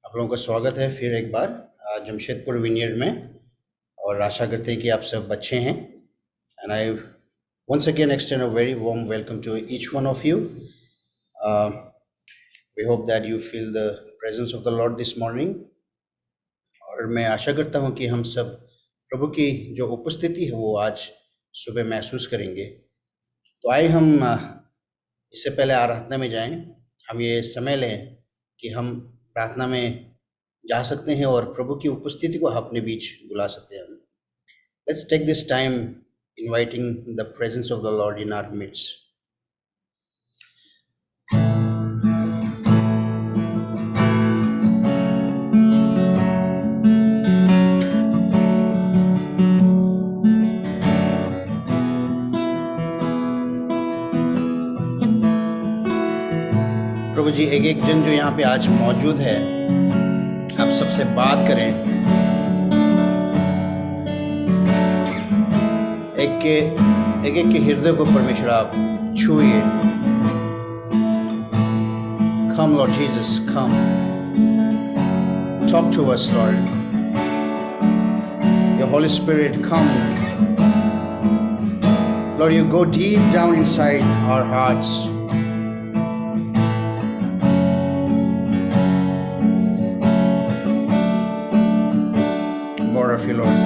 आप लोगों का स्वागत है फिर एक बार जमशेदपुर विनियर्ड में। और आशा करते हैं कि आप सब अच्छे हैं। And I once again extend a very warm welcome to each one of you. We hope that you feel the presence of the Lord this morning. और मैं आशा करता हूं कि हम सब प्रभु की जो उपस्थिति है वो आज सुबह महसूस करेंगे। तो आइए हम इससे पहले आराधना में जाएं। हम ये समय लें कि हम प्रार्थना में जा सकते हैं और प्रभु की उपस्थिति को अपने बीच बुला सकते हैं। Let's take this time inviting the presence of the Lord in our midst. प्रभु जी, एक जन जो यहाँ पे आज मौजूद है, आप सबसे बात करें। एक के हृदय को परमेश्वर आप छुइए। Come Lord Jesus, come. Talk to us, Lord. Your Holy Spirit, come. Lord, you go deep down inside our hearts. More of you, Lord.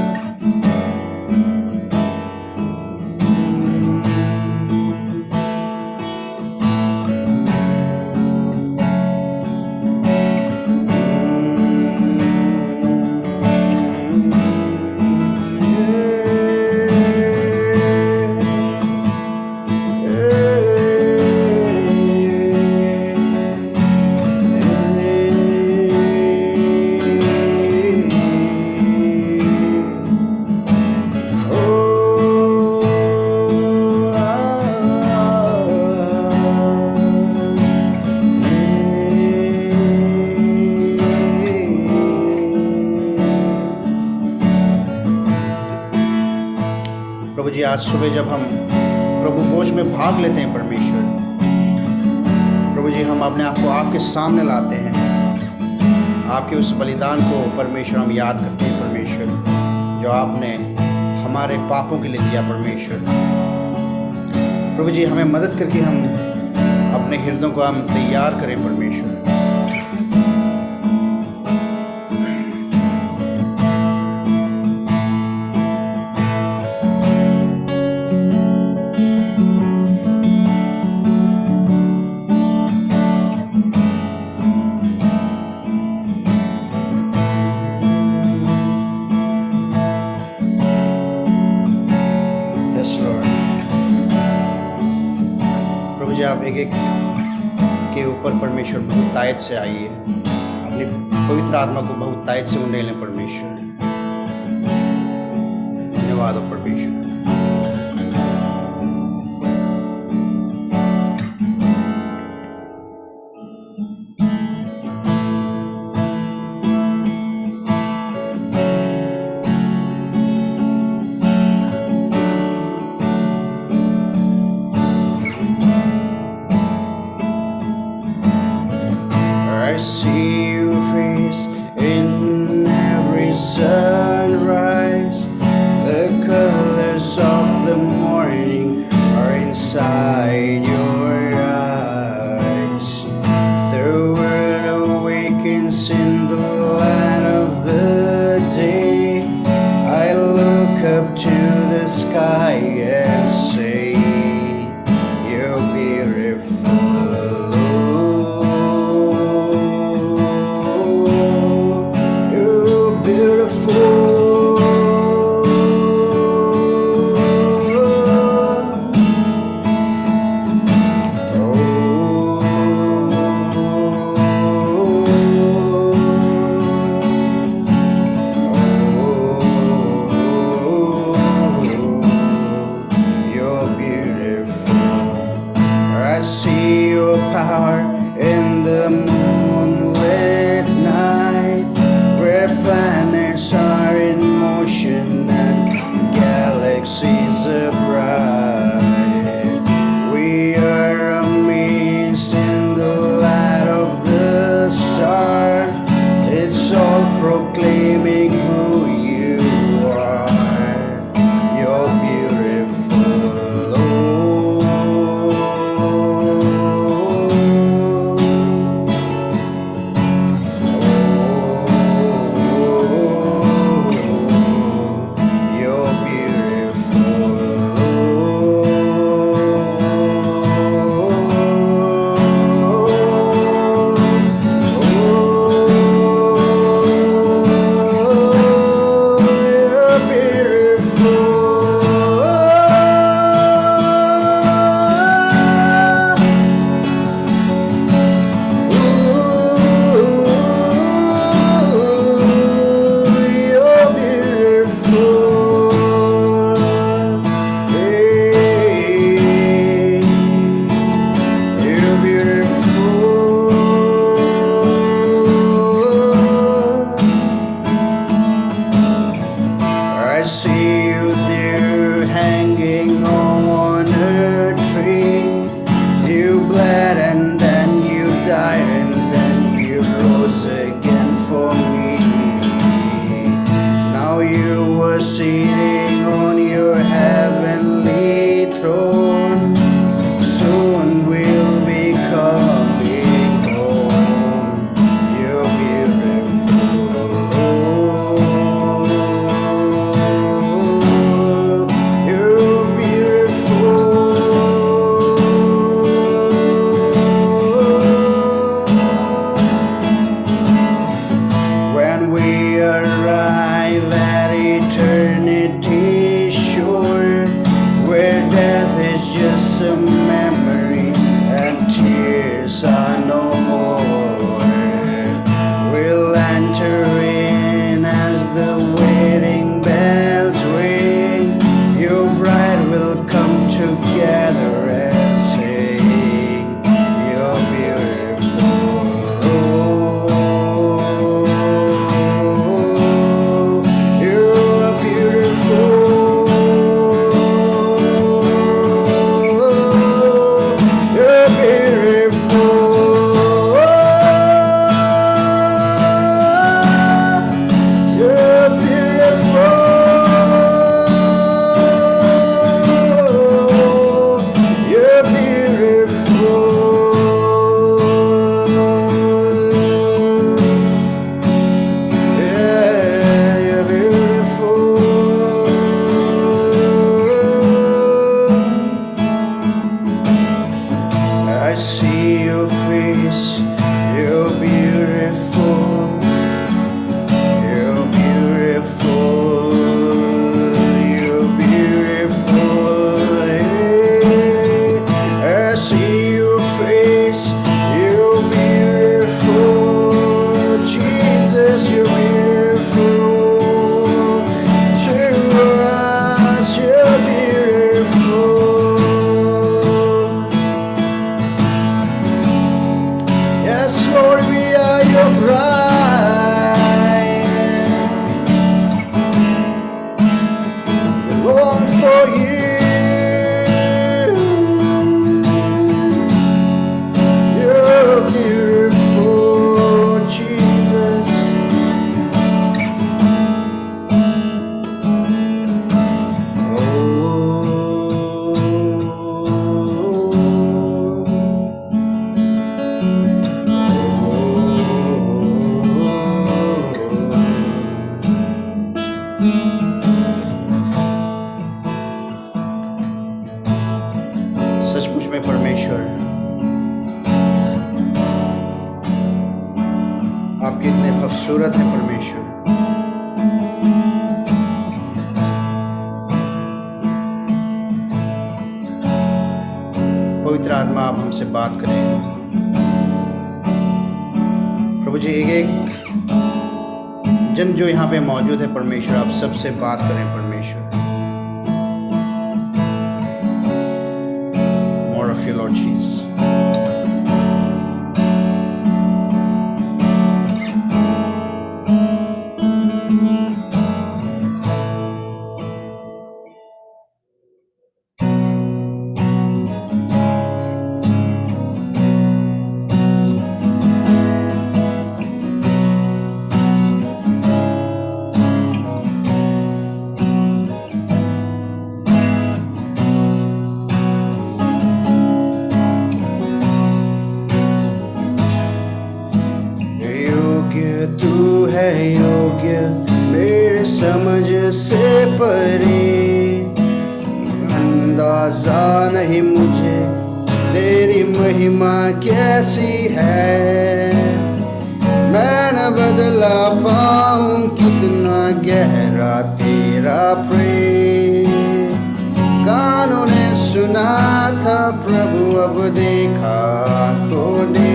प्रभु जी, आज सुबह जब हम प्रभु भोज में भाग लेते हैं परमेश्वर, प्रभु जी हम अपने आप को आपके सामने लाते हैं। आपके उस बलिदान को परमेश्वर हम याद करते हैं परमेश्वर, जो आपने हमारे पापों के लिए दिया परमेश्वर। प्रभु जी हमें मदद करके हम अपने हृदयों को हम तैयार करें परमेश्वर। आप एक के ऊपर परमेश्वर बहुत तायत से आइए, अपनी पवित्र आत्मा को बहुत तायत से उंडेलें परमेश्वर। धन्यवाद परमेश्वर। I see your face in every sunrise. The colors of the morning are inside your eyes. The world awakens in the light of the day. I look up to the sky and say, you're beautiful. See your power in the moonlit night, where planets are in motion and galaxies are bright. We are amazed in the light of the stars. bled and then you died and then you rose again for me. Now you were sitting on your heavenly throne. Soon we'll be coming home. You're beautiful. You're beautiful. When we arrive at eternity's shore, where death is just a memory and tears are no more, we'll enter in as the wedding bells ring. Your bride will come together and sing, you're beautiful. You're beautiful. You're beautiful. You're beautiful. You're beautiful. Yeah, you're beautiful. I see your face, you're beautiful. You're beautiful. You're beautiful. I see your face, you're beautiful. Jesus, you're beautiful. To us, you're beautiful. Yes, Lord, we are your bride. We long for you. You're beautiful, Jesus. सचमुच में परमेश्वर, आप कितने खूबसूरत हैं परमेश्वर। पवित्र आत्मा, आप हमसे बात करें प्रभु जी। एक जन जो यहाँ पे मौजूद है परमेश्वर, आप सबसे बात करें परमेश्वर। More of you, Lord Jesus. तू है योग्य मेरे समझ से परे, अंदाजा नहीं मुझे तेरी महिमा कैसी है। मैं न बदला पाऊं कितना गहरा तेरा प्रेम। कानों ने सुना था प्रभु, अब देखा आँखों ने।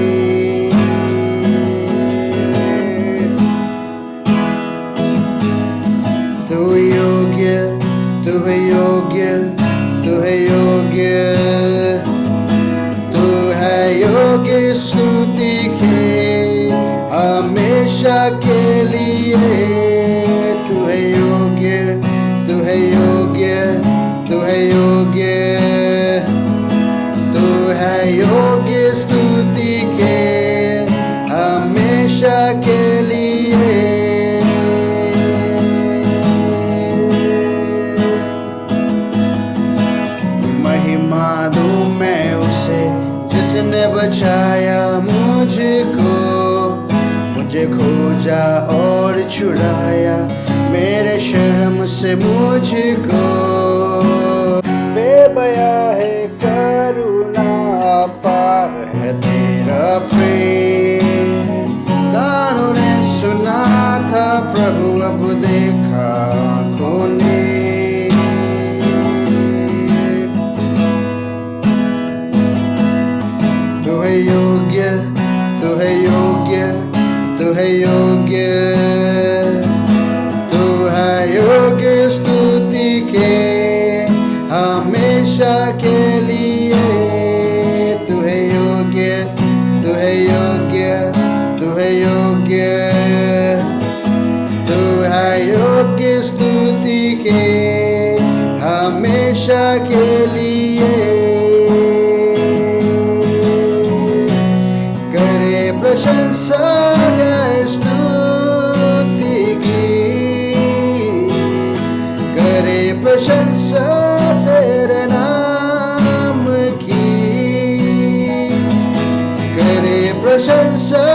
तू योग्य, तू है योग्य, तू है योग्य, तू है योग्य स्तुति के हमेशा के लिए। तू है योग्य, तू है योग्य, तू है योग्य, तू है योग्य बचाया मुझको, मुझे खोजा और छुड़ाया मेरे शर्म से मुझको। बेबया है करुणा, पार है तेरा प्रेम। कानों ने सुना था प्रभु, अब देखा आँखों ने। तू है योग्य, तू है योग्य, तू है योग्य, तू है योग्य स्तुति के हमेशा के लिए। तू है योग्य, तू है योग्य, तू है योग्य, तू है योग्य स्तुति के हमेशा के लिए। करे प्रशंसा गाए स्तुति की, करे प्रशंसा तेरे नाम की। करे प्रशंसा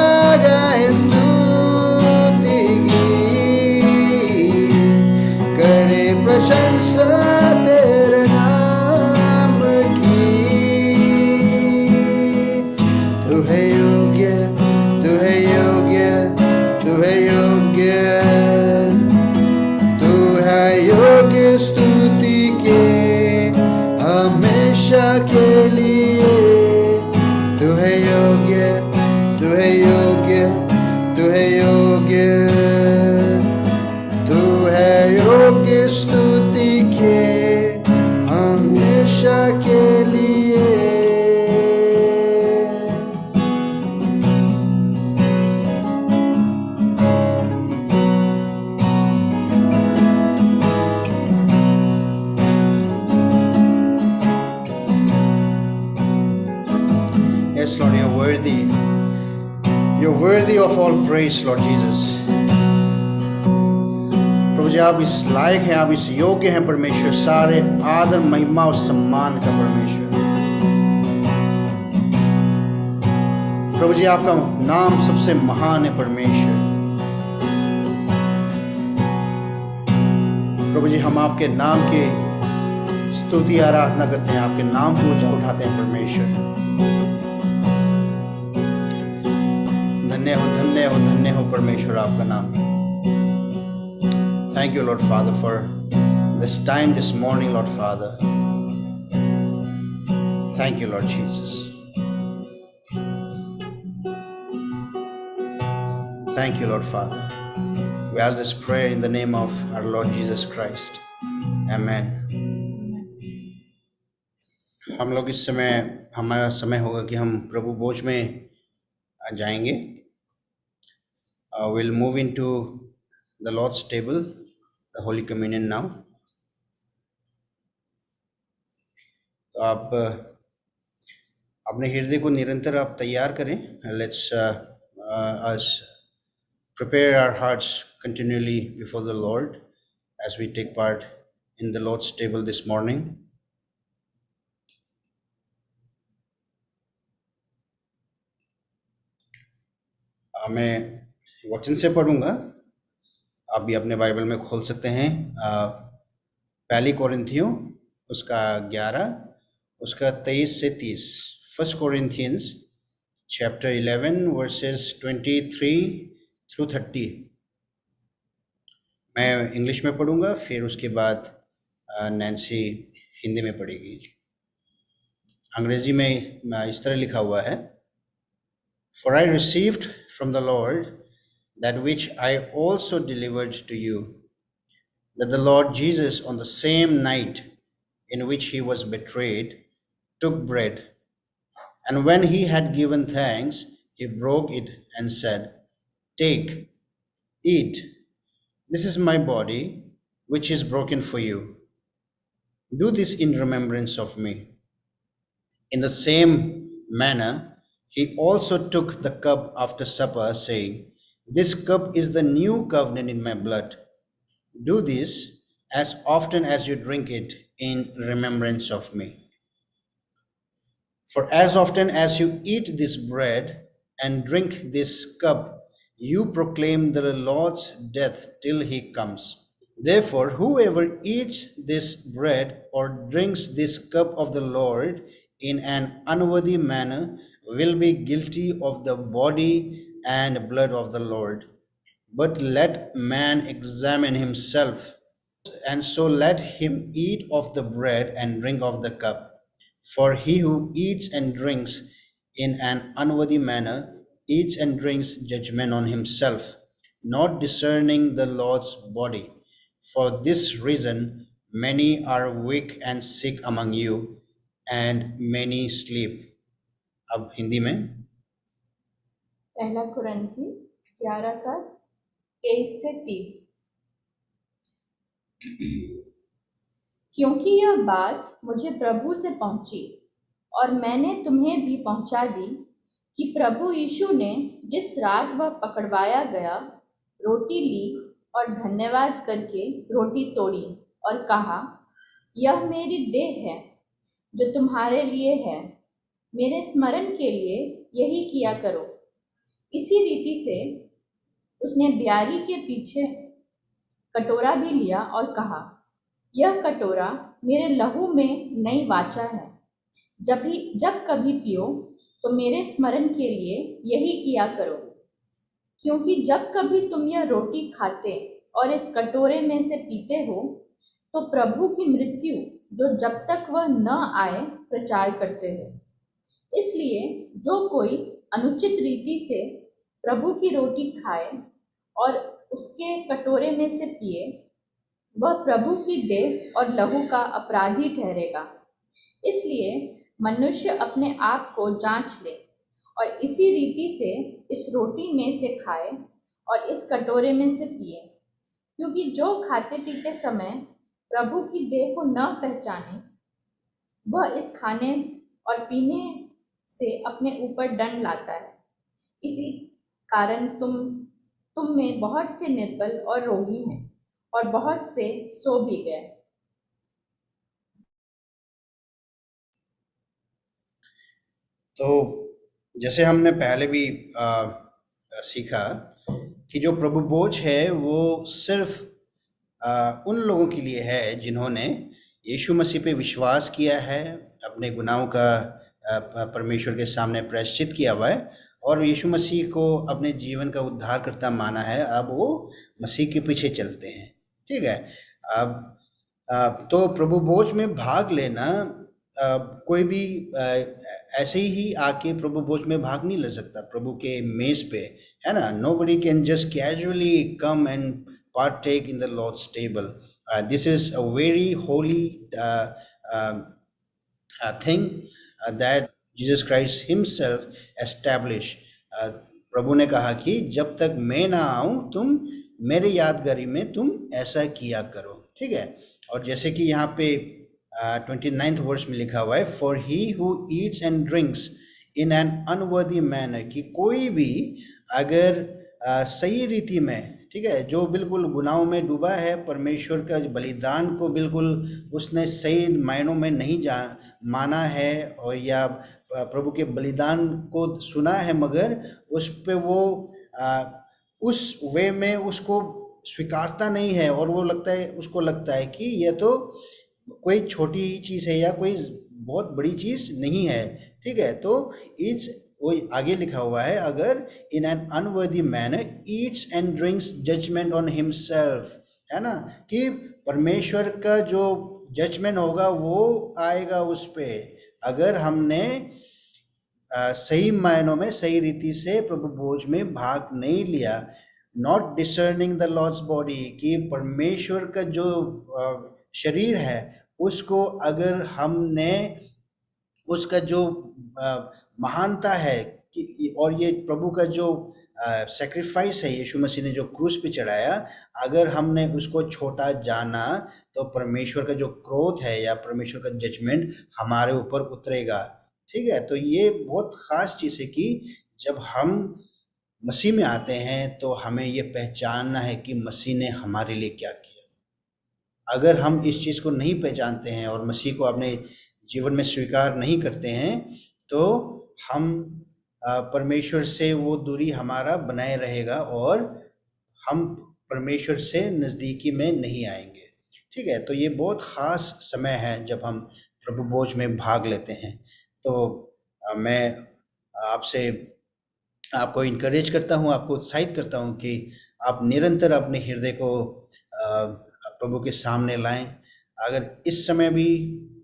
गाए स्तुति की, करे प्रशंसा तेरे नाम की। तू है योग्य, तू है योग्य, तू है योग्य, तू है योग्य स्तुति के हमेशा के लिए। तू है योग्य, तू है योग्य, तू है योग्य, तू है योग्य स्तुति के हमेशा के लिए। Yes, Lord, you're worthy. You're worthy of all praise, Lord Jesus. प्रभु जी, आप इस लायक हैं, आप इस योग्य हैं परमेश्वर, सारे आदर महिमा और सम्मान का परमेश्वर। प्रभु जी, आपका नाम सबसे महान है परमेश्वर। प्रभु जी, हम आपके नाम की स्तुति आराधना करते हैं, आपके नाम को ऊंचा उठाते हैं परमेश्वर। धन्य हो, धन्य हो, धन्य हो परमेश्वर आपका नाम। Thank you, Lord Father, for this time this morning, Lord Father. Thank you, Lord Jesus. Thank you, Lord Father. We ask this prayer in the name of our Lord Jesus Christ. Amen. हम लोग इस समय, हमारा समय होगा कि हम प्रभु भोज में जाएंगे। We'll move into the Lord's table, the Holy Communion now. तो आप अपने हृदय को निरंतर आप तैयार करें। Let's us prepare our hearts continually before the Lord as we take part in the Lord's table this morning. मैं वचन से पढ़ूंगा, आप भी अपने बाइबल में खोल सकते हैं। पहली कोरिन्थियों उसका 11 उसका 23 से 30। 1 Corinthians chapter 11 verses 23 through 30। मैं इंग्लिश में पढ़ूंगा, फिर उसके बाद नैन्सी हिंदी में पढ़ेगी। अंग्रेजी में इस तरह लिखा हुआ है, For I received from the Lord that which I also delivered to you, that the Lord Jesus, on the same night in which he was betrayed, took bread, and when he had given thanks, he broke it and said, Take, eat, this is my body, which is broken for you. Do this in remembrance of me. In the same manner, he also took the cup after supper, saying, This cup is the new covenant in my blood. Do this as often as you drink it in remembrance of me. For as often as you eat this bread and drink this cup, you proclaim the Lord's death till he comes. Therefore, whoever eats this bread or drinks this cup of the Lord in an unworthy manner will be guilty of the body and blood of the Lord. But let man examine himself, and so let him eat of the bread and drink of the cup. For he who eats and drinks in an unworthy manner eats and drinks judgment on himself, not discerning the Lord's body. For this reason, many are weak and sick among you, and many sleep. अब हिंदी में पहला कुरिन्थी 11 का 23 से 30। क्योंकि यह बात मुझे प्रभु से पहुंची और मैंने तुम्हें भी पहुंचा दी कि प्रभु यीशु ने जिस रात वह पकड़वाया गया रोटी ली और धन्यवाद करके रोटी तोड़ी और कहा, यह मेरी देह है जो तुम्हारे लिए है, मेरे स्मरण के लिए यही किया करो। इसी रीति से उसने ब्यारी के पीछे कटोरा भी लिया और कहा, यह कटोरा मेरे लहू में नई वाचा है। जब कभी पियो तो मेरे स्मरण के लिए यही किया करो। क्योंकि जब कभी तुम यह रोटी खाते और इस कटोरे में से पीते हो तो प्रभु की मृत्यु जो जब तक वह न आए प्रचार करते हो। इसलिए जो कोई अनुचित रीति से प्रभु की रोटी खाए और उसके कटोरे में से पिए, वह प्रभु की देह और लहू का अपराधी ठहरेगा। इसलिए मनुष्य अपने आप को जांच ले और इसी रीति से इस रोटी में से खाए और इस कटोरे में से पिए। क्योंकि जो खाते पीते समय प्रभु की देह को न पहचाने, वह इस खाने और पीने से अपने ऊपर दंड लाता है। इसी कारण तुम में बहुत से निर्बल और रोगी हैं और बहुत से सो भी गए। तो जैसे हमने पहले भी सीखा कि जो प्रभु भोज है वो सिर्फ उन लोगों के लिए है जिन्होंने यीशु मसीह पे विश्वास किया है, अपने गुनाहों का परमेश्वर के सामने प्रायश्चित किया हुआ है और यीशु मसीह को अपने जीवन का उद्धारकर्ता माना है। अब वो मसीह के पीछे चलते हैं, ठीक है। अब तो प्रभु भोज में भाग लेना कोई भी ऐसे ही आके प्रभु भोज में भाग नहीं ले सकता प्रभु के मेज पे, है ना। nobody can just casually come and partake in the Lord's table. This is a very holy thing that Jesus Christ himself established. प्रभु ने कहा कि जब तक मैं ना आऊं तुम मेरे यादगारी में तुम ऐसा किया करो, ठीक है। और जैसे कि यहाँ पे 29th वर्स में लिखा हुआ है, for he who Yeats and drinks in an unworthy manner, कि कोई भी अगर सही रीति में, ठीक है, जो बिल्कुल गुनाहों में डूबा है, परमेश्वर का बलिदान को बिल्कुल उसने सही मायनों में नहीं माना है और या प्रभु के बलिदान को सुना है मगर उस पे वो उस वे में उसको स्वीकारता नहीं है और वो उसको लगता है कि यह तो कोई छोटी ही चीज़ है या कोई बहुत बड़ी चीज़ नहीं है, ठीक है। तो इट्स वो आगे लिखा हुआ है, अगर in an unworthy manner eats and drinks judgement on himself, है ना, कि परमेश्वर का जो जजमेंट होगा वो आएगा उस पे अगर हमने सही मायनों में सही रीति से प्रभु भोज में भाग नहीं लिया। Not discerning the Lord's body, कि परमेश्वर का जो शरीर है उसको अगर हमने उसका जो महानता है कि और ये प्रभु का जो सेक्रीफाइस है, यीशु मसीह ने जो क्रूस पे चढ़ाया, अगर हमने उसको छोटा जाना तो परमेश्वर का जो क्रोध है या परमेश्वर का जजमेंट हमारे ऊपर उतरेगा, ठीक है। तो ये बहुत ख़ास चीज़ है कि जब हम मसीह में आते हैं तो हमें ये पहचानना है कि मसीह ने हमारे लिए क्या किया। अगर हम इस चीज़ को नहीं पहचानते हैं और मसीह को अपने जीवन में स्वीकार नहीं करते हैं तो हम परमेश्वर से वो दूरी हमारा बनाए रहेगा और हम परमेश्वर से नज़दीकी में नहीं आएंगे। ठीक है, तो ये बहुत ख़ास समय है जब हम प्रभु भोज में भाग लेते हैं। तो मैं आपसे आपको इनकरेज करता हूँ, आपको उत्साहित करता हूँ कि आप निरंतर अपने हृदय को प्रभु के सामने लाएं। अगर इस समय भी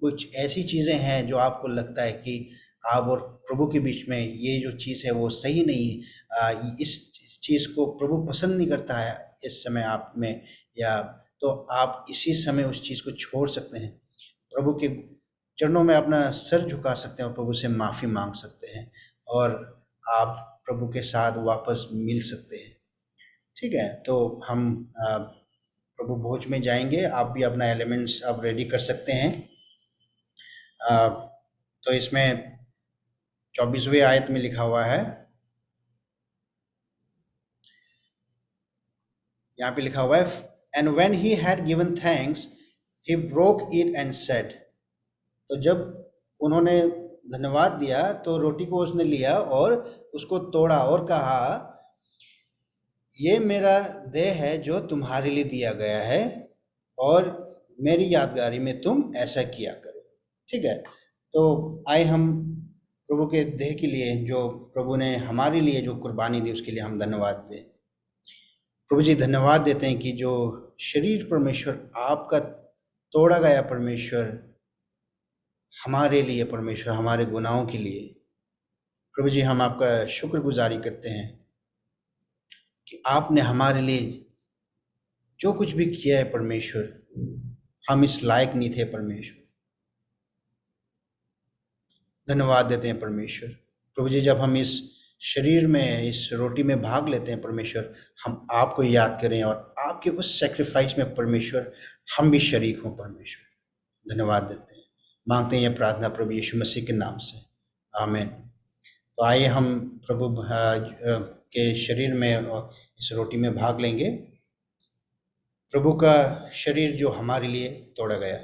कुछ ऐसी चीज़ें हैं जो आपको लगता है कि आप और प्रभु के बीच में ये जो चीज़ है वो सही नहीं, इस चीज़ को प्रभु पसंद नहीं करता है इस समय आप में, या तो आप इसी समय उस चीज़ को छोड़ सकते हैं, प्रभु के चरणों में अपना सर झुका सकते हैं और प्रभु से माफ़ी मांग सकते हैं और आप प्रभु के साथ वापस मिल सकते हैं। ठीक है, तो हम प्रभु भोज में जाएंगे। आप भी अपना एलिमेंट्स अब रेडी कर सकते हैं। तो इसमें 24वें आयत में लिखा हुआ है, यहाँ पे लिखा हुआ है, and when he had given thanks he broke it and said. तो जब उन्होंने धन्यवाद दिया तो रोटी को उसने लिया और उसको तोड़ा और कहा, ये मेरा देह है जो तुम्हारे लिए दिया गया है और मेरी यादगारी में तुम ऐसा किया करो। ठीक है, तो आए हम प्रभु के देह के लिए, जो प्रभु ने हमारे लिए जो कुर्बानी दी, उसके लिए हम धन्यवाद दें। प्रभु जी, धन्यवाद देते हैं कि जो शरीर परमेश्वर आपका तोड़ा गया, परमेश्वर हमारे लिए, परमेश्वर हमारे गुनाहों के लिए, प्रभु जी हम आपका शुक्रगुजारी करते हैं कि आपने हमारे लिए जो कुछ भी किया है परमेश्वर, हम इस लायक नहीं थे परमेश्वर। धन्यवाद देते हैं परमेश्वर। प्रभु जी, जब हम इस शरीर में, इस रोटी में भाग लेते हैं परमेश्वर, हम आपको याद करें और आपके उस सेक्रीफाइस में परमेश्वर हम भी शरीक हों परमेश्वर। धन्यवाद देते हैं, मांगते हैं यह प्रार्थना प्रभु यीशु मसीह के नाम से, आमीन। तो आइए हम प्रभु के शरीर में इस रोटी में भाग लेंगे। प्रभु का शरीर जो हमारे लिए तोड़ा गया,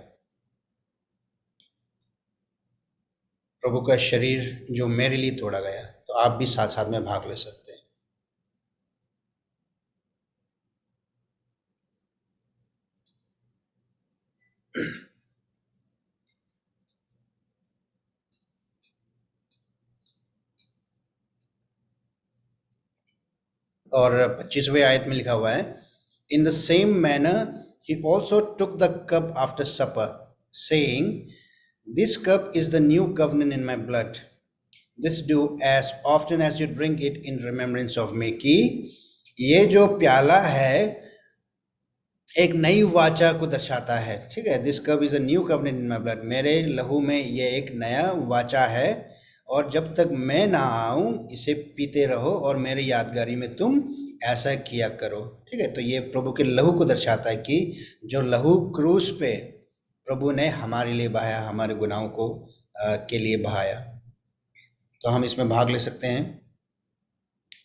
प्रभु का शरीर जो मेरे लिए तोड़ा गया, तो आप भी साथ साथ में भाग ले सकते हैं। और 25वें आयत में लिखा हुआ है, in the same manner he also took the cup after supper saying, this cup is the new covenant in my blood, this do as often as you drink it in remembrance of me. कि ये जो प्याला है एक नई वाचा को दर्शाता है। ठीक है, this cup is a new covenant in my blood, मेरे लहू में ये एक नया वाचा है और जब तक मैं ना आऊं इसे पीते रहो और मेरे यादगारी में तुम ऐसा किया करो। ठीक है, तो ये प्रभु के लहू को दर्शाता है कि जो लहू क्रूस पे प्रभु ने हमारे लिए बहाया, हमारे गुनाहों को के लिए बहाया। तो हम इसमें भाग ले सकते हैं।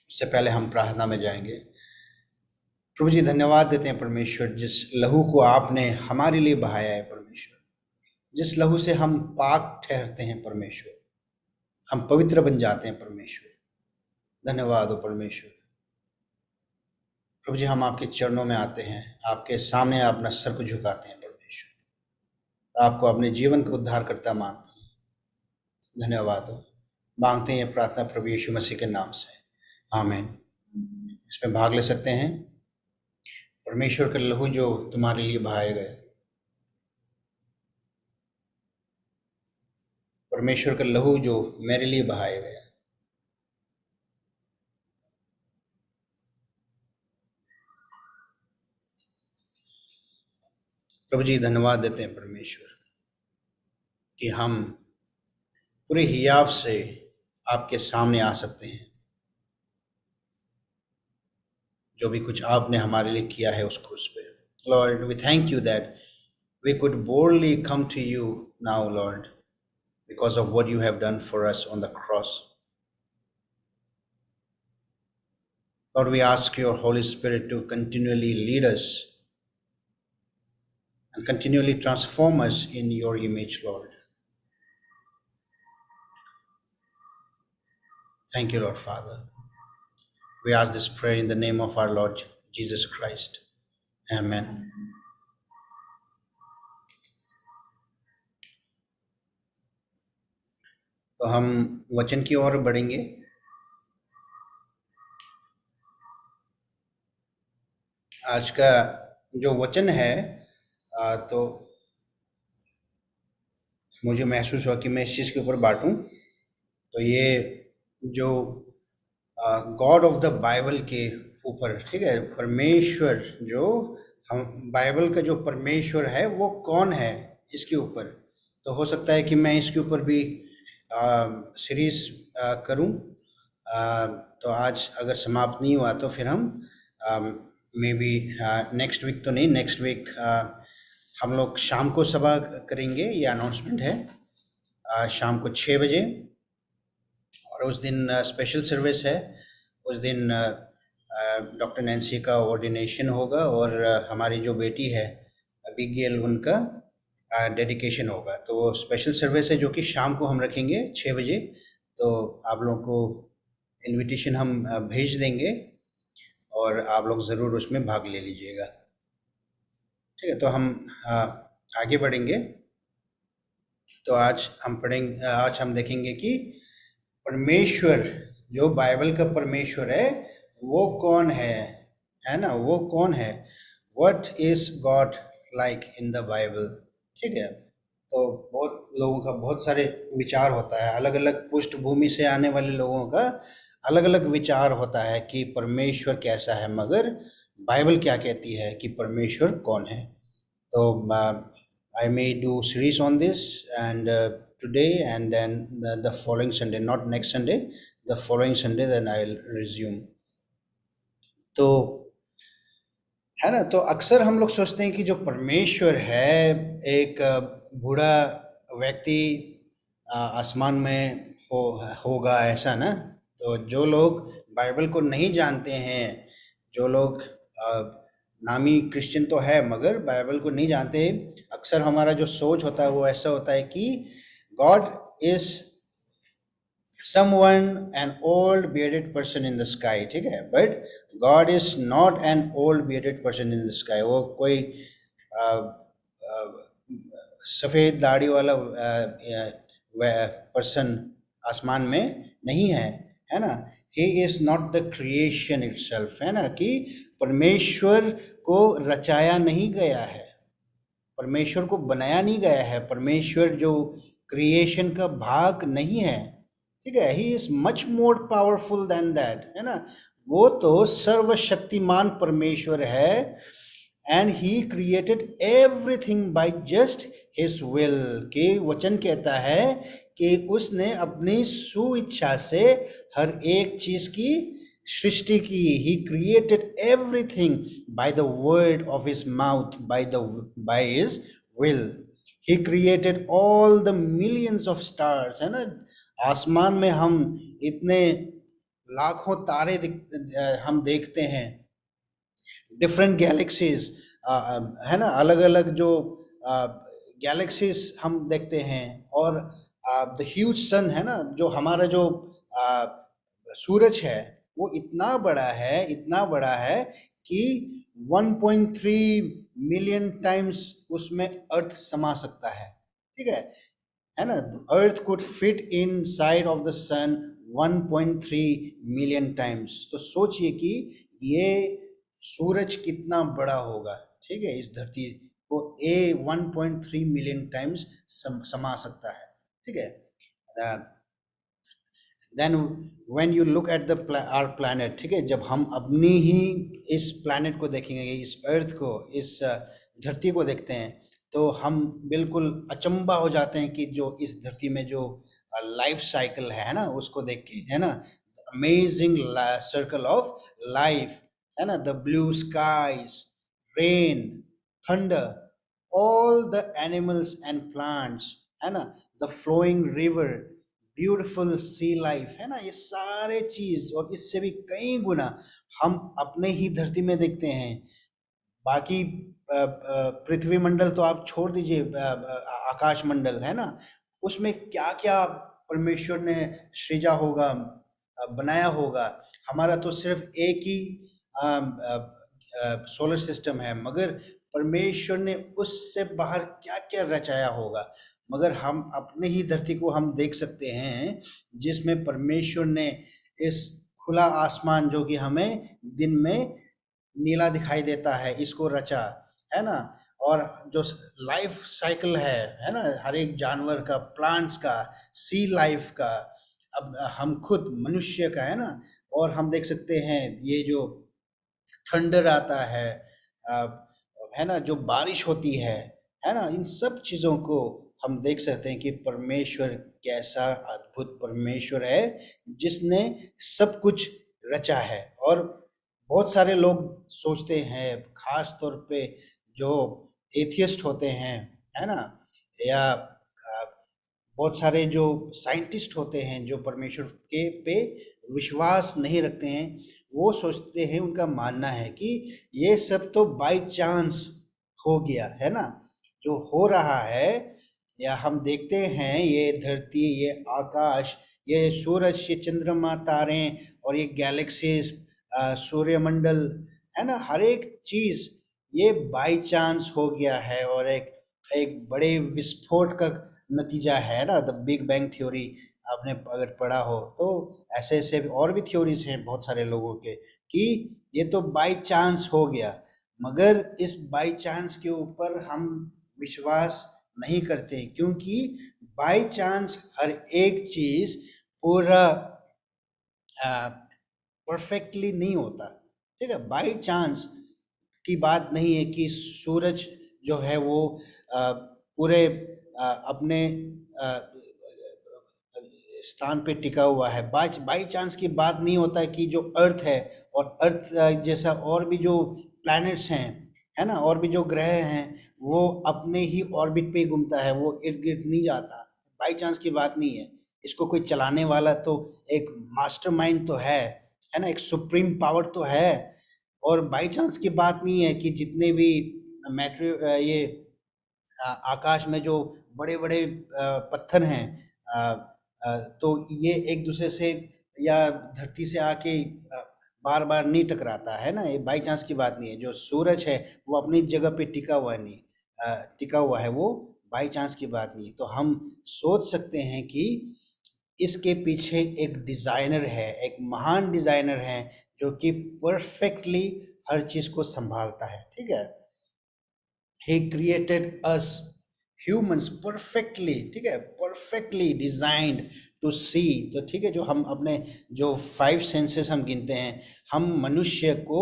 उससे पहले हम प्रार्थना में जाएंगे। प्रभु जी, धन्यवाद देते हैं परमेश्वर, जिस लहू को आपने हमारे लिए बहाया है परमेश्वर, जिस लहू से हम पाक ठहरते हैं परमेश्वर, हम पवित्र बन जाते हैं परमेश्वर। धन्यवाद हो परमेश्वर। प्रभु जी, हम आपके चरणों में आते हैं, आपके सामने अपना सर को झुकाते हैं परमेश्वर, आपको अपने जीवन का उद्धार करता मानते हैं। धन्यवाद हो, मांगते हैं ये प्रार्थना प्रभु यीशु मसीह के नाम से, आमीन। इसमें भाग ले सकते हैं। परमेश्वर का लहू जो तुम्हारे लिए बहाया गया, परमेश्वर का लहू जो मेरे लिए बहाया गया, प्रभु जी धन्यवाद देते हैं परमेश्वर कि हम पूरे हियाव से आपके सामने आ सकते हैं। जो भी कुछ आपने हमारे लिए किया है उस क्रूस पे, Lord we thank you that we could boldly come to you now, Lord, because of what you have done for us on the cross. Lord, we ask your Holy Spirit to continually lead us and continually transform us in your image, Lord. Thank you, Lord Father. We ask this prayer in the name of our Lord Jesus Christ. Amen. तो हम वचन की ओर बढ़ेंगे। आज का जो वचन है तो मुझे महसूस हुआ कि मैं इस चीज़ के ऊपर बांटूं। तो ये जो गॉड ऑफ द बाइबल के ऊपर, ठीक है, परमेश्वर जो हम बाइबल का जो परमेश्वर है वो कौन है, इसके ऊपर। तो हो सकता है कि मैं इसके ऊपर भी सीरीज करूं। तो आज अगर समाप्त नहीं हुआ तो फिर हम मे बी नेक्स्ट वीक, तो नहीं, नेक्स्ट वीक हम लोग शाम को सभा करेंगे, ये अनाउंसमेंट है, शाम को 6 बजे। और उस दिन स्पेशल सर्विस है। उस दिन डॉक्टर नैन्सी का ऑर्डिनेशन होगा और हमारी जो बेटी है अबिगेल, उनका डेडिकेशन होगा। तो वो स्पेशल सर्विस है जो कि शाम को हम रखेंगे 6 बजे। तो आप लोगों को इनविटेशन हम भेज देंगे और आप लोग ज़रूर उसमें भाग ले लीजिएगा। ठीक है, तो हम आगे बढ़ेंगे। तो आज हम देखेंगे कि परमेश्वर, जो बाइबल का परमेश्वर है, वो कौन है ना, वो कौन है। What is God like in the Bible. ठीक है, तो बहुत लोगों का बहुत सारे विचार होता है, अलग अलग पृष्ठभूमि से आने वाले लोगों का अलग अलग विचार होता है कि परमेश्वर कैसा है, मगर बाइबल क्या कहती है कि परमेश्वर कौन है। तो I may do series on this, and today and then the following Sunday, not next Sunday, the following Sunday, then I'll resume. तो है ना, तो अक्सर हम लोग सोचते हैं कि जो परमेश्वर है एक बूढ़ा व्यक्ति आसमान में होगा, ऐसा ना। तो जो लोग बाइबल को नहीं जानते हैं, जो लोग नामी क्रिश्चियन तो है मगर बाइबल को नहीं जानते, अक्सर हमारा जो सोच होता है वो ऐसा होता है कि God is someone, an old bearded person in the sky, ठीक है। But God is not an old bearded person in the sky। वो कोई सफ़ेद दाढ़ी वाला पर्सन आसमान में नहीं है, है ना। He is not the creation itself, है ना, कि परमेश्वर को रचाया नहीं गया है, परमेश्वर को बनाया नहीं गया है, परमेश्वर जो क्रिएशन का भाग नहीं है, ठीक है। He is much more powerful than that, है ना। वो तो सर्वशक्तिमान परमेश्वर है, and he created everything by just his will. के वचन कहता है कि उसने अपनी सुइच्छा से हर एक चीज की सृष्टि की। He created everything by the word of his mouth, by his will. He created all the millions of stars, है ना। आसमान में हम इतने लाखों तारे हम देखते हैं, डिफरेंट गैलेक्सीज, है ना, अलग अलग जो गैलेक्सीज हम देखते हैं। और द ह्यूज सन, है ना, जो हमारा जो सूरज है वो इतना बड़ा है, इतना बड़ा है कि 1.3 मिलियन टाइम्स उसमें अर्थ समा सकता है, ठीक है ना। Earth could fit inside of the sun 1.3 million times. तो सोचिए कि ये सूरज कितना बड़ा होगा, ठीक है। इस धरती को 1.3 मिलियन टाइम्स समा सकता है, ठीक है। Then when you look at the our planet, ठीक है, जब हम अपनी ही इस प्लैनेट को देखेंगे, इस अर्थ को, इस धरती को देखते हैं, तो हम बिल्कुल अचंबा हो जाते हैं कि जो इस धरती में जो लाइफ साइकिल है ना, उसको देख के, है ना, अमेजिंग सर्कल ऑफ लाइफ, है ना। The blue skies, rain, thunder, all the animals and plants, है ना, the flowing river, beautiful sea life, है ना। ये सारे चीज और इससे भी कई गुना हम अपने ही धरती में देखते हैं। बाकी पृथ्वी मंडल तो आप छोड़ दीजिए, आकाश मंडल, है ना, उसमें क्या क्या परमेश्वर ने सृजा होगा, बनाया होगा। हमारा तो सिर्फ एक ही सोलर सिस्टम है, मगर परमेश्वर ने उससे बाहर क्या क्या रचाया होगा। मगर हम अपने ही धरती को हम देख सकते हैं, जिसमें परमेश्वर ने इस खुला आसमान, जो कि हमें दिन में नीला दिखाई देता है, इसको रचा, है ना। और जो लाइफ साइकिल है ना, हर एक जानवर का, प्लांट्स का, सी लाइफ का, अब हम खुद मनुष्य का, है ना। और हम देख सकते हैं ये जो थंडर आता है है ना, जो बारिश होती है ना, इन सब चीज़ों को हम देख सकते हैं कि परमेश्वर कैसा अद्भुत परमेश्वर है, जिसने सब कुछ रचा है। और बहुत सारे लोग सोचते हैं, खास तौर पे जो एथियस्ट होते हैं, है ना, या बहुत सारे जो साइंटिस्ट होते हैं, जो परमेश्वर के पे विश्वास नहीं रखते हैं, वो सोचते हैं, उनका मानना है कि ये सब तो बाय चांस हो गया, है ना। जो हो रहा है, या हम देखते हैं, ये धरती, ये आकाश, ये सूरज, ये चंद्रमा, तारे, और ये गैलेक्सीज, सूर्यमंडल, है ना, हर एक चीज ये बाय चांस हो गया है, और एक एक बड़े विस्फोट का नतीजा है ना, द बिग बैंग थ्योरी। आपने अगर पढ़ा हो तो ऐसे ऐसे और भी थ्योरीज हैं बहुत सारे लोगों के, कि ये तो बाय चांस हो गया। मगर इस बाय चांस के ऊपर हम विश्वास नहीं करते, क्योंकि बाय चांस हर एक चीज पूरा परफेक्टली नहीं होता। ठीक है, बाय चांस की बात नहीं है कि सूरज जो है वो पूरे अपने अ, स्थान पे टिका हुआ है। बाय बाय चांस की बात नहीं होता है कि जो अर्थ है, और अर्थ जैसा और भी जो प्लैनेट्स हैं, है ना, और भी जो ग्रह हैं, वो अपने ही ऑर्बिट पे ही घूमता है, वो इर्द गिर्द नहीं जाता। बाय चांस की बात नहीं है। इसको कोई चलाने वाला तो एक मास्टरमाइंड तो है ना, एक सुप्रीम पावर तो है। और बाय चांस की बात नहीं है कि जितने भी मैटर ये आकाश में जो बड़े बड़े पत्थर हैं, तो ये एक दूसरे से या धरती से आके बार बार नहीं टकराता, है ना। ये बाई चांस की बात नहीं है। जो सूरज है वो अपनी जगह पे टिका हुआ नहीं, टिका हुआ है, वो बाई चांस की बात नहीं है। तो हम सोच सकते हैं कि इसके पीछे एक डिजाइनर है, एक महान डिजाइनर है, जो कि परफेक्टली हर चीज को संभालता है। ठीक है, he created us humans perfectly, ठीक है, perfectly designed to see। तो ठीक है, जो हम अपने जो 5 सेंसेस हम गिनते हैं, हम मनुष्य को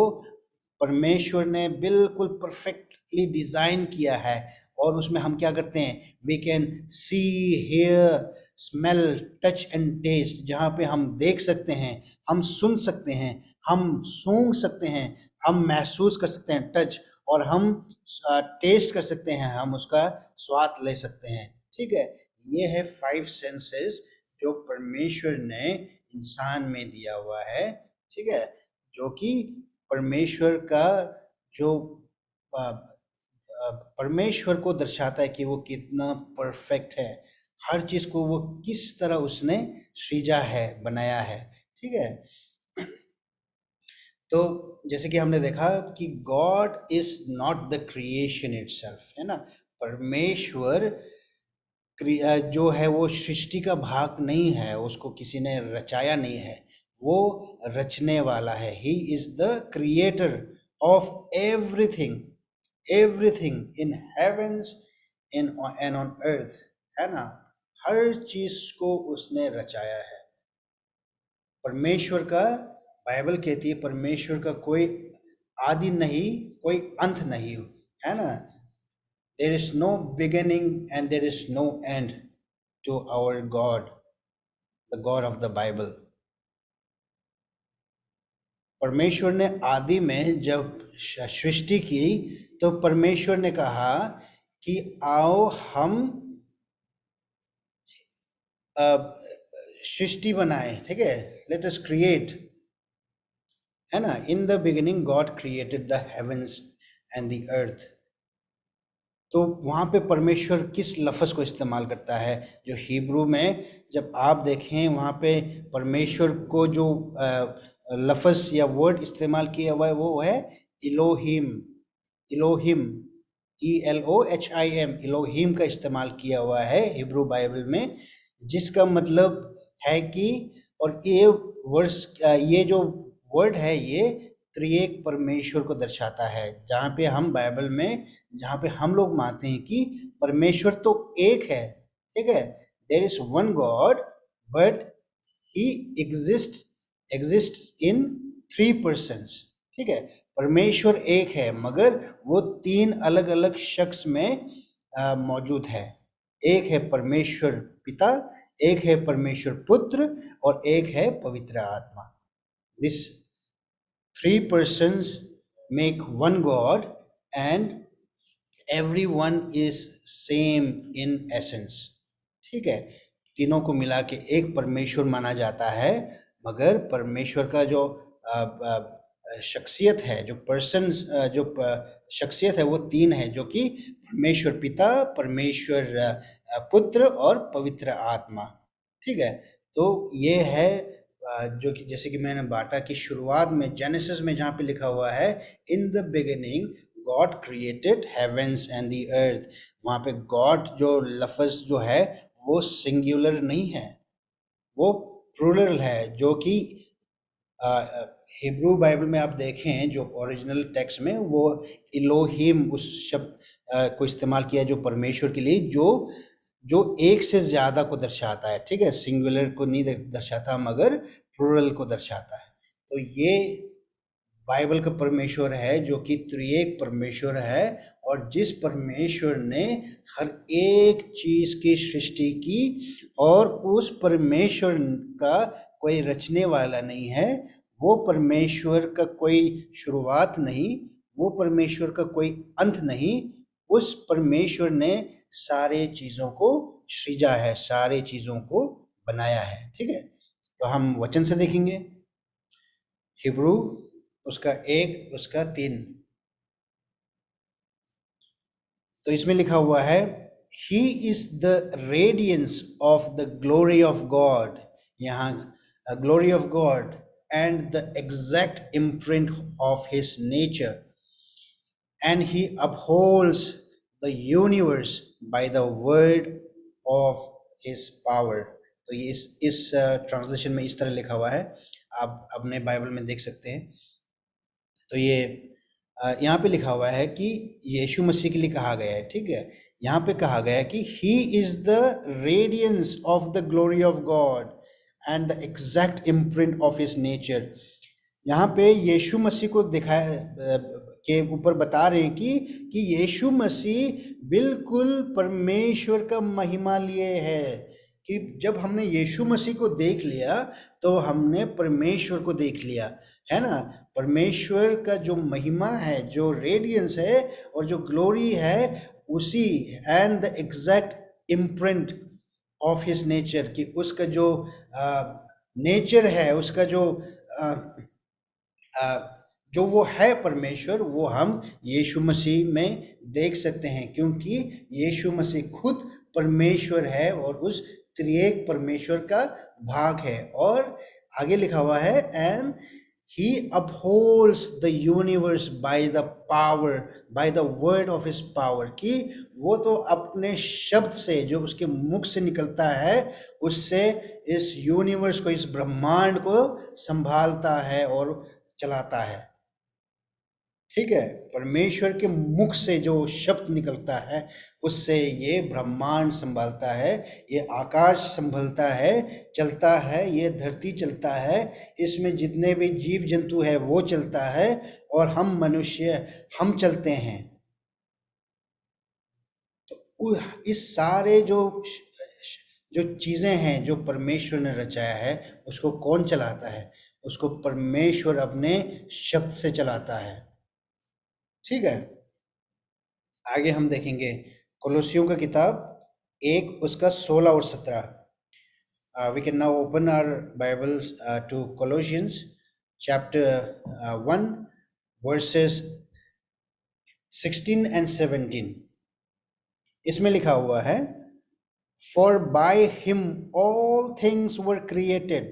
परमेश्वर ने बिल्कुल परफेक्टली डिजाइन किया है। और उसमें हम क्या करते हैं, we can see, hear, smell, touch and taste. जहाँ पे हम देख सकते हैं, हम सुन सकते हैं, हम सूंघ सकते हैं, हम महसूस कर सकते हैं, टच, और हम टेस्ट कर सकते हैं, हम उसका स्वाद ले सकते हैं। ठीक है, ये है 5 सेंसेस जो परमेश्वर ने इंसान में दिया हुआ है। ठीक है, जो कि परमेश्वर का जो परमेश्वर को दर्शाता है कि वो कितना परफेक्ट है। हर चीज को वो किस तरह उसने सृजा है, बनाया है। ठीक है, तो जैसे कि हमने देखा कि God is not the creation itself, है ना। परमेश्वर जो है वो सृष्टि का भाग नहीं है, उसको किसी ने रचाया नहीं है, वो रचने वाला है। He is the creator of everything, everything in heavens in and on earth, है ना। हर चीज को उसने रचाया है। परमेश्वर का, बाइबल कहती है, परमेश्वर का कोई आदि नहीं, कोई अंत नहीं, है ना। There is no beginning and there is no end to our God, the God of the Bible. परमेश्वर ने आदि में जब सृष्टि की, तो परमेश्वर ने कहा कि आओ हम सृष्टि बनाए। ठीक है, लेट अस क्रिएट, है ना। In the beginning God created the heavens and the earth. तो वहाँ पे परमेश्वर किस लफ्ज़ को इस्तेमाल करता है? जो हिब्रू में जब आप देखें वहाँ पे परमेश्वर को जो लफ्ज़ या वर्ड इस्तेमाल किया हुआ है वो है इलोहिम। इलोहिम, ELOHIM, इलोहिम का इस्तेमाल किया हुआ है हिब्रू बाइबल में, जिसका मतलब है कि, और ये जो वर्ड है ये त्रिएक परमेश्वर को दर्शाता है। जहाँ पे हम बाइबल में, जहाँ पे हम लोग मानते हैं कि परमेश्वर तो एक है, ठीक है, there is one God but he exist in 3 persons, ठीक है। परमेश्वर एक है मगर वो 3 अलग अलग शख्स में मौजूद है। एक है परमेश्वर पिता, एक है परमेश्वर पुत्र और एक है पवित्र आत्मा। This 3 persons make one God and everyone is same in essence, ठीक है। तीनों को मिला के एक परमेश्वर माना जाता है, मगर परमेश्वर का जो शख्सियत है, जो पर्सन्स, जो शख्सियत है वो 3 है, जो कि परमेश्वर पिता, परमेश्वर पुत्र और पवित्र आत्मा, ठीक है। तो ये है जो कि जैसे कि मैंने बांटा कि शुरुआत में जेनेसिस में जहाँ पे लिखा हुआ है in the beginning God created heaven's and the earth, वहाँ पे गॉड जो लफ्ज़ जो है वो सिंगुलर नहीं है, वो प्लूरल है। जो कि हिब्रू बाइबल में आप देखें जो ओरिजिनल टेक्स्ट में वो इलोहिम उस शब्द को इस्तेमाल किया जो परमेश्वर के लिए जो एक से ज़्यादा को दर्शाता है, ठीक है। सिंगुलर को नहीं दर्शाता मगर प्लूरल को दर्शाता है। तो ये बाइबल का परमेश्वर है जो कि त्रिएक परमेश्वर है, और जिस परमेश्वर ने हर एक चीज़ की सृष्टि की, और उस परमेश्वर का कोई रचने वाला नहीं है, वो परमेश्वर का कोई शुरुआत नहीं, वो परमेश्वर का कोई अंत नहीं, उस परमेश्वर ने सारे चीज़ों को सृजा है, सारे चीज़ों को बनाया है, ठीक है। तो हम वचन से देखेंगे हिब्रू उसका 1 उसका 3। तो इसमें लिखा हुआ है he is the radiance of the glory of God, यहाँ glory of God and the exact imprint of his nature and he upholds the universe by the word of his power। तो ये इस ट्रांसलेशन में इस तरह लिखा हुआ है, आप अपने बाइबल में देख सकते हैं। तो ये यहाँ पे लिखा हुआ है कि यीशु मसीह के लिए कहा गया है, ठीक है। यहाँ पे कहा गया है कि he is the radiance of the glory of God and the exact imprint of his nature। यहाँ पे यीशु मसीह को दिखाया के ऊपर बता रहे हैं कि यीशु मसीह बिल्कुल परमेश्वर का महिमा लिए है, कि जब हमने यीशु मसीह को देख लिया तो हमने परमेश्वर को देख लिया, है ना। परमेश्वर का जो महिमा है, जो रेडियंस है और जो ग्लोरी है, उसी and the exact imprint of his nature, कि उसका जो नेचर है, उसका जो वो है परमेश्वर, वो हम यीशु मसीह में देख सकते हैं, क्योंकि यीशु मसीह खुद परमेश्वर है और उस त्रिएक परमेश्वर का भाग है। और आगे लिखा हुआ है and he upholds the universe by the power, by the word of his power, कि वो तो अपने शब्द से, जो उसके मुख से निकलता है, उससे इस यूनिवर्स को, इस ब्रह्मांड को संभालता है और चलाता है, ठीक है। परमेश्वर के मुख से जो शब्द निकलता है उससे ये ब्रह्मांड संभालता है, ये आकाश संभलता है, चलता है, ये धरती चलता है, इसमें जितने भी जीव जंतु है वो चलता है, और हम मनुष्य हम चलते हैं। तो इस सारे जो चीज़ें हैं जो परमेश्वर ने रचाया है, उसको कौन चलाता है? उसको परमेश्वर अपने शब्द से चलाता है, ठीक है। आगे हम देखेंगे कोलोसियों का किताब 1 उसका 16 और 17। We can now open our Bibles to Colossians chapter 1 verses 16 and 17। इसमें लिखा हुआ है, For by him all things were created,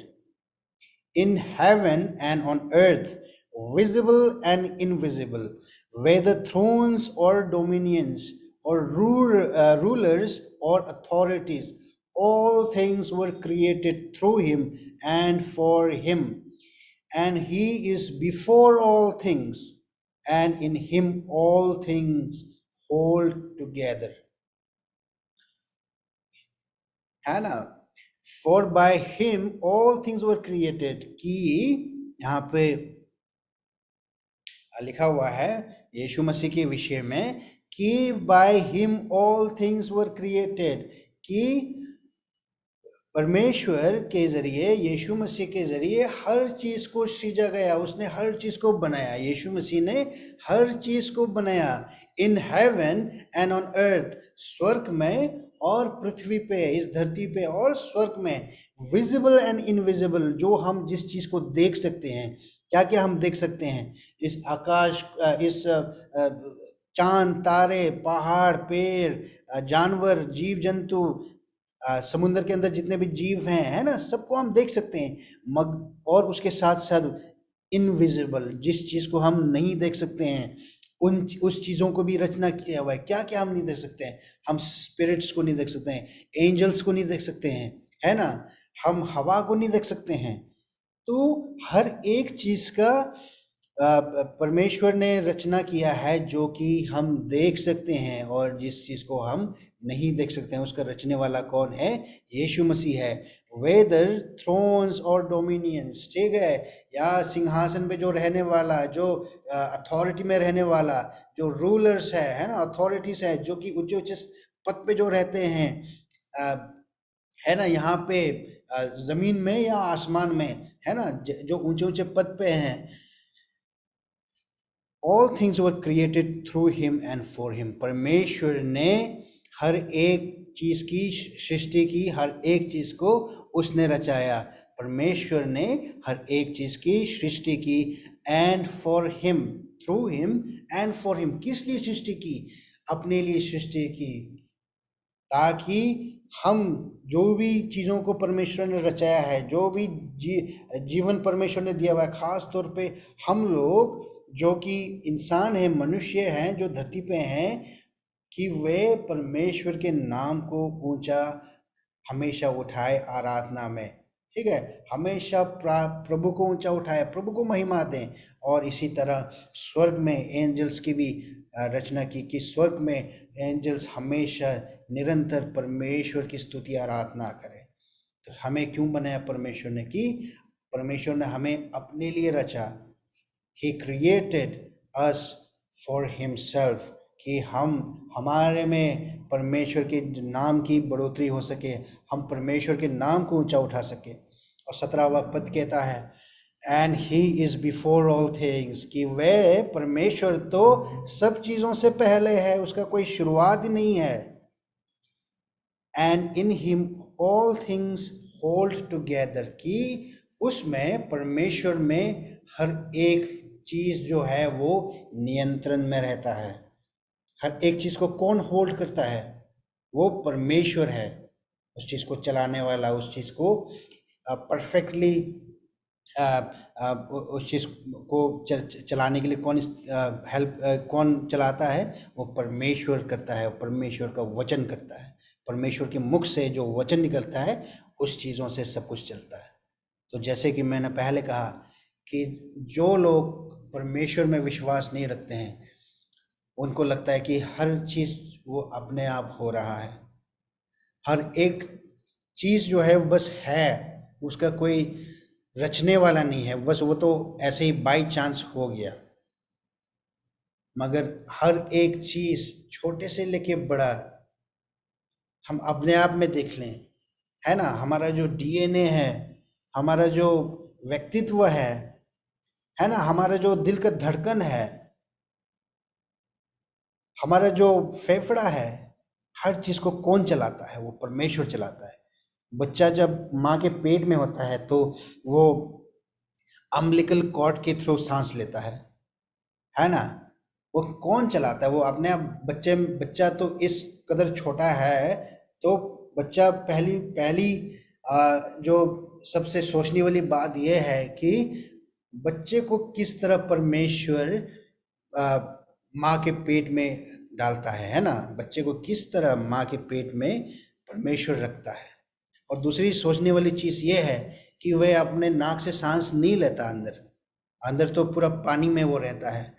in heaven and on earth, visible and invisible, whether thrones or dominions or rulers or authorities. All things were created through him and for him. And he is before all things, and in him all things hold together. है ना? For by him all things were created, कि यहाँ पे लिखा हुआ है यीशु मसीह के विषय में कि by him all things were created, कि परमेश्वर के जरिए, यीशु मसीह के जरिए हर चीज को सृजा गया, उसने हर चीज को बनाया, यीशु मसीह ने हर चीज को बनाया। इन हेवन एंड ऑन अर्थ, स्वर्ग में और पृथ्वी पे, इस धरती पे और स्वर्ग में, विजिबल एंड इनविजिबल, जो हम जिस चीज को देख सकते हैं, क्या क्या हम देख सकते हैं, इस आकाश, इस चांद, तारे, पहाड़, पेड़, जानवर, जीव जंतु, समुद्र के अंदर जितने भी जीव हैं, है ना, सबको हम देख सकते हैं। और उसके साथ साथ इनविजिबल, जिस चीज को हम नहीं देख सकते हैं, उस चीजों को भी रचना किया हुआ है। क्या क्या हम नहीं देख सकते हैं? हम स्पिरिट्स को नहीं देख सकते हैं, एंजल्स को नहीं देख सकते हैं, है ना, हम हवा को नहीं देख सकते हैं। तो हर एक चीज का परमेश्वर ने रचना किया है, जो कि हम देख सकते हैं, और जिस चीज को हम नहीं देख सकते हैं, उसका रचने वाला कौन है? यीशु मसीह है। वेदर थ्रोन्स और डोमिनियंस, ठीक है, या सिंहासन पे जो रहने वाला, जो अथॉरिटी में रहने वाला, जो रूलर्स है ना, अथॉरिटीज है, जो कि ऊंचे ऊंचे पद पे जो रहते हैं, है ना, यहाँ पे जमीन में या आसमान में, है ना, जो ऊंचे ऊंचे पद पे हैं, all things were created through him and for him. परमेश्वर ने हर एक चीज की सृष्टि की, हर एक चीज को उसने रचाया। परमेश्वर ने हर एक चीज की सृष्टि की, and for him, through him and for him. किस लिए सृष्टि की? अपने लिए सृष्टि की, ताकि हम जो भी चीज़ों को परमेश्वर ने रचाया है, जो भी जीवन परमेश्वर ने दिया हुआ है, खास तौर पे हम लोग जो कि इंसान हैं, मनुष्य हैं, जो धरती पे हैं, कि वे परमेश्वर के नाम को ऊंचा हमेशा उठाए आराधना में, ठीक है, हमेशा प्रभु को ऊंचा उठाए, प्रभु को महिमा दें। और इसी तरह स्वर्ग में एंजल्स की भी रचना की, कि स्वर्ग में एंजल्स हमेशा निरंतर परमेश्वर की स्तुति आराधना करें। तो हमें क्यों बनाया परमेश्वर ने? कि परमेश्वर ने हमें अपने लिए रचा। He created us for himself, कि हम, हमारे में परमेश्वर के नाम की बढ़ोतरी हो सके, हम परमेश्वर के नाम को ऊंचा उठा सके। और 17वां पद कहता है, and he is before all things, कि वह परमेश्वर तो सब चीजों से पहले है, उसका कोई शुरुआत ही नहीं है। And in him all things hold together, कि उसमें, परमेश्वर में हर एक चीज जो है वो नियंत्रण में रहता है। हर एक चीज को कौन होल्ड करता है? वो परमेश्वर है, उस चीज को चलाने वाला, उस चीज को परफेक्टली, उस चीज को चलाने के लिए कौन हेल्प, कौन चलाता है? वो परमेश्वर करता है, परमेश्वर का वचन करता है। परमेश्वर के मुख से जो वचन निकलता है, उस चीजों से सब कुछ चलता है। तो जैसे कि मैंने पहले कहा कि जो लोग परमेश्वर में विश्वास नहीं रखते हैं, उनको लगता है कि हर चीज वो अपने आप हो रहा है, हर एक चीज जो है वो बस है, उसका कोई रचने वाला नहीं है, बस वो तो ऐसे ही बाई चांस हो गया। मगर हर एक चीज, छोटे से लेके बड़ा, हम अपने आप में देख लें, है ना, हमारा जो डीएनए है, हमारा जो व्यक्तित्व है ना, हमारा जो दिल का धड़कन है, हमारा जो फेफड़ा है, हर चीज को कौन चलाता है? वो परमेश्वर चलाता है। बच्चा जब माँ के पेट में होता है तो वो अम्बिलिकल कॉर्ड के थ्रू सांस लेता है ना, वो कौन चलाता है? वो अपने आप बच्चा तो इस कदर छोटा है, तो बच्चा पहली पहली जो सबसे सोचने वाली बात यह है कि बच्चे को किस तरह परमेश्वर आ, माँ के पेट में डालता है ना? बच्चे को किस तरह माँ के पेट में परमेश्वर रखता है। और दूसरी सोचने वाली चीज ये है कि वह अपने नाक से सांस नहीं लेता, अंदर अंदर तो पूरा पानी में वो रहता है।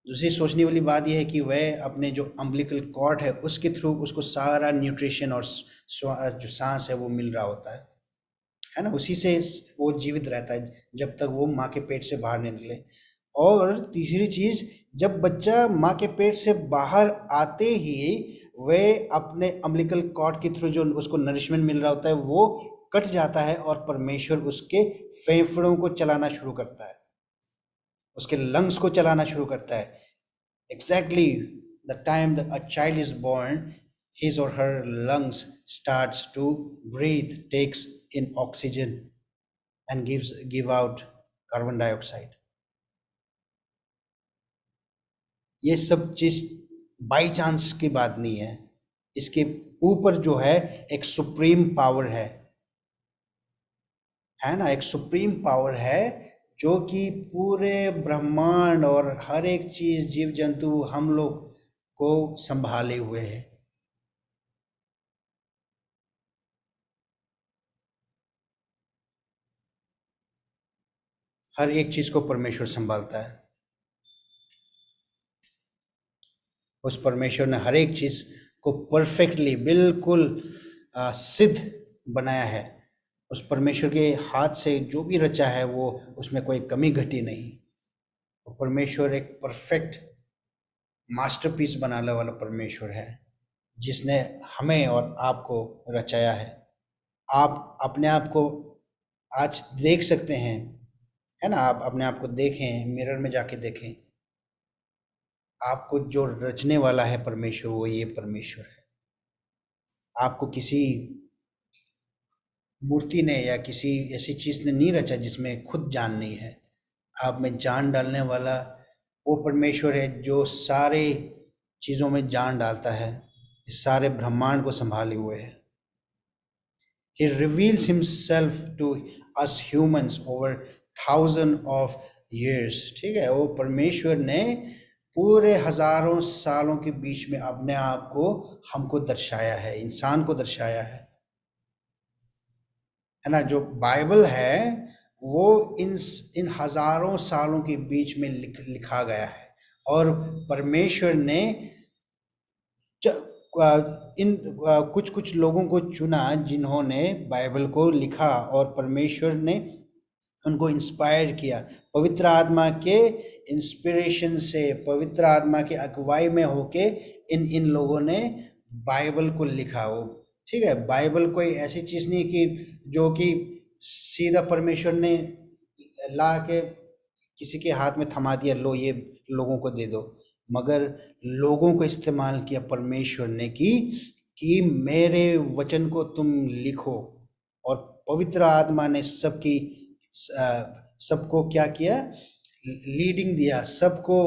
दूसरी सोचने वाली बात यह है कि वह अपने जो अम्बिलिकल कॉर्ड है उसके थ्रू उसको सारा न्यूट्रिशन और जो सांस है वो मिल रहा होता है ना? उसी से वो जीवित रहता है जब तक वो माँ के पेट से बाहर नहीं निकले। और तीसरी चीज, जब बच्चा माँ के पेट से बाहर आते ही वह अपने अम्बिलिकल कॉर्ड के थ्रू जो उसको नरिशमेंट मिल रहा होता है वो कट जाता है और परमेश्वर उसके फेफड़ों को चलाना शुरू करता है, उसके लंग्स को चलाना शुरू करता है। Exactly the time a child is born, his or her lungs starts to breathe, takes in oxygen and give out carbon dioxide. ये सब चीज बाई चांस की बात नहीं है। इसके ऊपर जो है एक सुप्रीम पावर है ना? एक सुप्रीम पावर है जो कि पूरे ब्रह्मांड और हर एक चीज, जीव जंतु, हम लोग को संभाले हुए है। हर एक चीज को परमेश्वर संभालता है। उस परमेश्वर ने हर एक चीज को परफेक्टली, बिल्कुल सिद्ध बनाया है। उस परमेश्वर के हाथ से जो भी रचा है वो, उसमें कोई कमी घटी नहीं। वो परमेश्वर एक परफेक्ट मास्टरपीस बनाने वाला परमेश्वर है जिसने हमें और आपको रचाया है। आप अपने आप को आज देख सकते हैं, है ना? आप अपने आप को देखें, मिरर में जाके देखें। आपको जो रचने वाला है परमेश्वर, वो ये परमेश्वर है। आपको किसी मूर्ति ने या किसी ऐसी चीज ने नहीं रचा जिसमें खुद जान नहीं है। आप में जान डालने वाला वो परमेश्वर है जो सारे चीजों में जान डालता है, इस सारे ब्रह्मांड को संभाले हुए है। He reveals himself to us humans over thousand of years। ठीक है, वो परमेश्वर ने पूरे हजारों सालों के बीच में अपने आप को हमको दर्शाया है, इंसान को दर्शाया है ना? जो बाइबल है वो इन हजारों सालों के बीच में लिखा गया है। और परमेश्वर ने इन कुछ कुछ लोगों को चुना जिन्होंने बाइबल को लिखा, और परमेश्वर ने उनको इंस्पायर किया। पवित्र आत्मा के इंस्पिरेशन से, पवित्र आत्मा के अगुवाई में होके इन लोगों ने बाइबल को लिखा। वो ठीक है, बाइबल कोई ऐसी चीज नहीं कि जो कि सीधा परमेश्वर ने ला के किसी के हाथ में थमा दिया, लो ये लोगों को दे दो। मगर लोगों को इस्तेमाल किया परमेश्वर ने कि मेरे वचन को तुम लिखो। और पवित्र आत्मा ने सबको क्या किया? लीडिंग दिया सबको।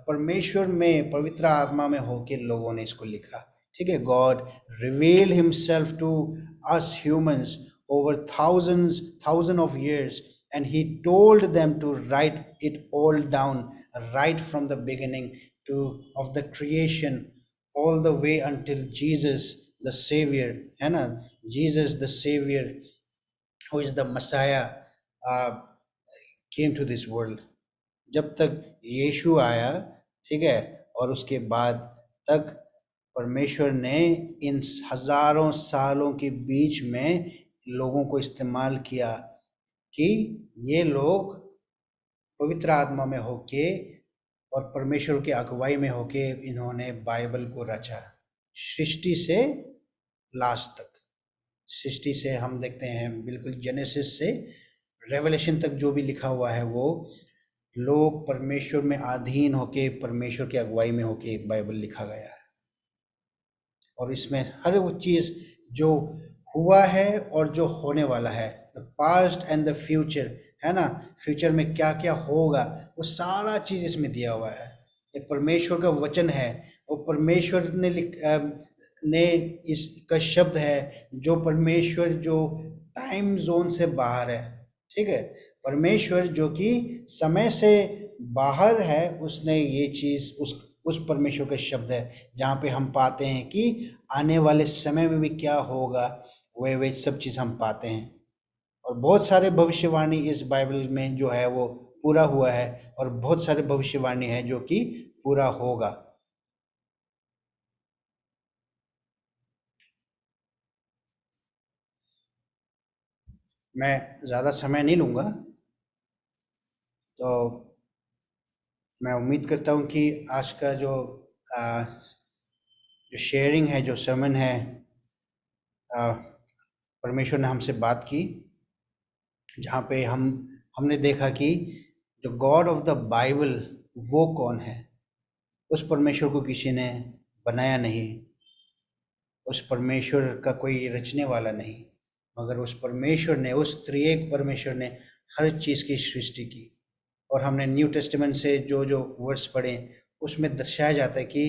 परमेश्वर में, पवित्र आत्मा में होके लोगों ने इसको लिखा। ठीक है, God reveal himself to us humans over thousands of years, and he told them to write it all down right from the beginning of the creation all the way until Jesus the Savior, है ना? Jesus the Savior, who is the Messiah, came to this world। जब तक यीशु आया, ठीक है, और उसके बाद तक परमेश्वर ने इन हजारों सालों के बीच में लोगों को इस्तेमाल किया कि ये लोग पवित्र आत्मा में होके और परमेश्वर के अगुवाई में होके इन्होंने बाइबल को रचा। सृष्टि से लास्ट तक, सृष्टि से हम देखते हैं बिल्कुल जेनेसिस से रेवलेशन तक जो भी लिखा हुआ है वो लोग परमेश्वर में अधीन होके, परमेश्वर की अगुवाई में होके एक बाइबल लिखा गया है। और इसमें हर वो चीज जो हुआ है और जो होने वाला है, the past and the future, है ना? फ्यूचर में क्या क्या होगा वो सारा चीज इसमें दिया हुआ है। ये परमेश्वर का वचन है, और परमेश्वर ने इसका शब्द है, जो परमेश्वर जो टाइम जोन से बाहर है, ठीक है, परमेश्वर जो कि समय से बाहर है, उसने ये चीज़ उस परमेश्वर का शब्द है, जहाँ पे हम पाते हैं कि आने वाले समय में भी क्या होगा, वे सब चीज़ हम पाते हैं। और बहुत सारे भविष्यवाणी इस बाइबल में जो है वो पूरा हुआ है, और बहुत सारे भविष्यवाणी है जो कि पूरा होगा। मैं ज़्यादा समय नहीं लूँगा, तो मैं उम्मीद करता हूँ कि आज का जो शेयरिंग है, जो sermon है, परमेश्वर ने हमसे बात की, जहाँ पे हमने देखा कि जो गॉड ऑफ द बाइबल वो कौन है। उस परमेश्वर को किसी ने बनाया नहीं, उस परमेश्वर का कोई रचने वाला नहीं, मगर उस परमेश्वर ने, उस त्रिएक परमेश्वर ने हर चीज़ की सृष्टि की। और हमने न्यू टेस्टामेंट से जो वर्स पढ़े, उसमें दर्शाया जाता है कि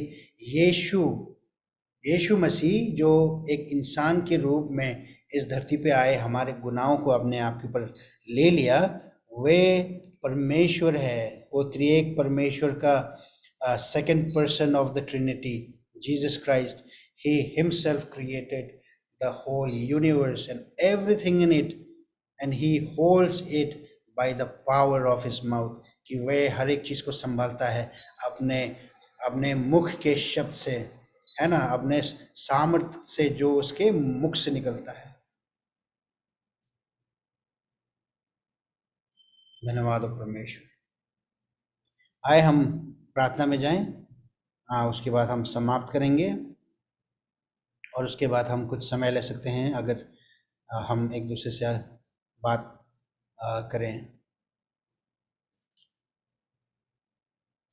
यीशु मसीह जो एक इंसान के रूप में इस धरती पे आए, हमारे गुनाहों को अपने आप के ऊपर ले लिया, वे परमेश्वर है, वो त्रिएक परमेश्वर का second person of the Trinity, Jesus Christ. He himself created the whole universe and everything in it, and he holds it by the power of his mouth, कि वह हर एक चीज़ को संभालता है अपने अपने मुख के शब्द से, है ना, अपने सामर्थ्य से जो उसके मुख से निकलता है। धन्यवाद हो परमेश्वर। आए हम प्रार्थना में जाएं, उसके बाद हम समाप्त करेंगे, और उसके बाद हम कुछ समय ले सकते हैं अगर हम एक दूसरे से बात करें।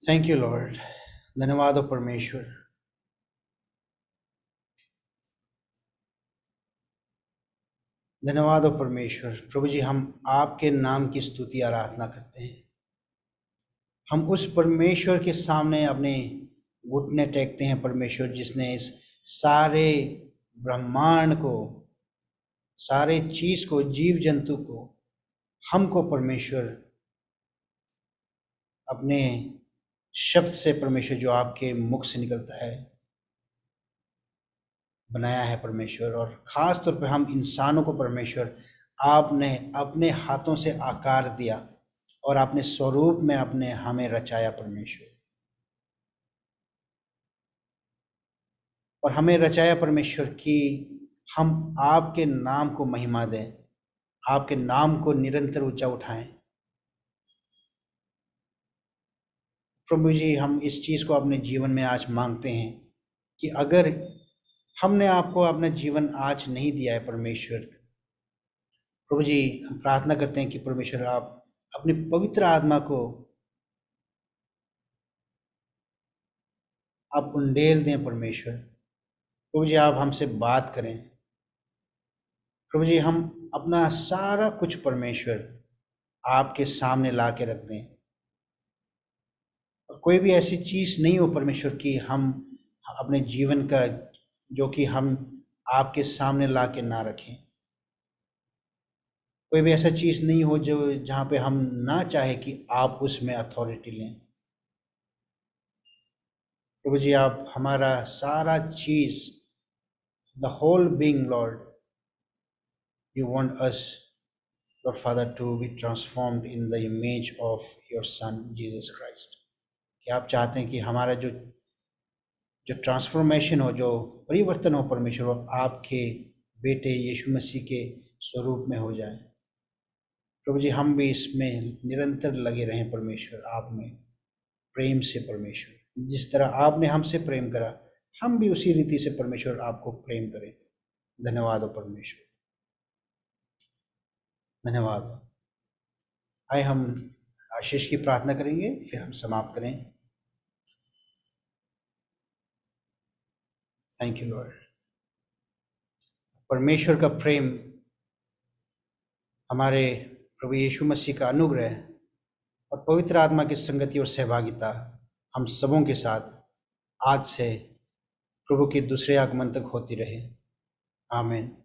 थैंक यू लॉर्ड, धन्यवाद हो परमेश्वर। धन्यवाद हो परमेश्वर। प्रभु जी, हम आपके नाम की स्तुति आराधना करते हैं। हम उस परमेश्वर के सामने अपने घुटने टेकते हैं परमेश्वर, जिसने इस सारे ब्रह्मांड को, सारे चीज को, जीव जंतु को, हमको परमेश्वर अपने शब्द से, परमेश्वर जो आपके मुख से निकलता है, बनाया है परमेश्वर। और ख़ास तौर पे हम इंसानों को परमेश्वर आपने अपने हाथों से आकार दिया, और अपने स्वरूप में अपने हमें रचाया परमेश्वर, और हमें रचाया परमेश्वर कि हम आपके नाम को महिमा दें, आपके नाम को निरंतर ऊंचा उठाएं। प्रभु जी, हम इस चीज़ को अपने जीवन में आज मांगते हैं कि अगर हमने आपको अपना जीवन आज नहीं दिया है परमेश्वर, प्रभु जी हम प्रार्थना करते हैं कि परमेश्वर आप अपनी पवित्र आत्मा को आप उंडेल दें परमेश्वर। प्रभु जी आप हमसे बात करें। प्रभु जी हम अपना सारा कुछ परमेश्वर आपके सामने ला के रख दें, और कोई भी ऐसी चीज़ नहीं हो परमेश्वर कि हम अपने जीवन का, जो कि हम आपके सामने ला के ना रखें। कोई भी ऐसा चीज़ नहीं हो जो जहाँ पे हम ना चाहे कि आप उसमें अथॉरिटी लें। प्रभु जी आप हमारा सारा चीज़, the whole being Lord, you want us Lord Father to be transformed in the image of your Son Jesus Christ। कि आप चाहते हैं कि हमारा जो जो ट्रांसफॉर्मेशन हो, जो परिवर्तन हो परमेश्वर, वो आपके बेटे यीशु मसीह के स्वरूप में हो जाए। प्रभु जी हम भी इसमें निरंतर लगे रहें परमेश्वर, आप में प्रेम से परमेश्वर, जिस तरह आपने हमसे प्रेम करा, हम भी उसी रीति से परमेश्वर आपको प्रेम करें। धन्यवाद हो परमेश्वर, धन्यवाद हो। आए हम आशीष की प्रार्थना करेंगे, फिर हम समाप्त करें। Thank you Lord. परमेश्वर का प्रेम, हमारे प्रभु यीशु मसीह का अनुग्रह और पवित्र आत्मा की संगति और सहभागिता हम सबों के साथ आज से प्रभु के दूसरे आगमन तक होती रहे। आमीन।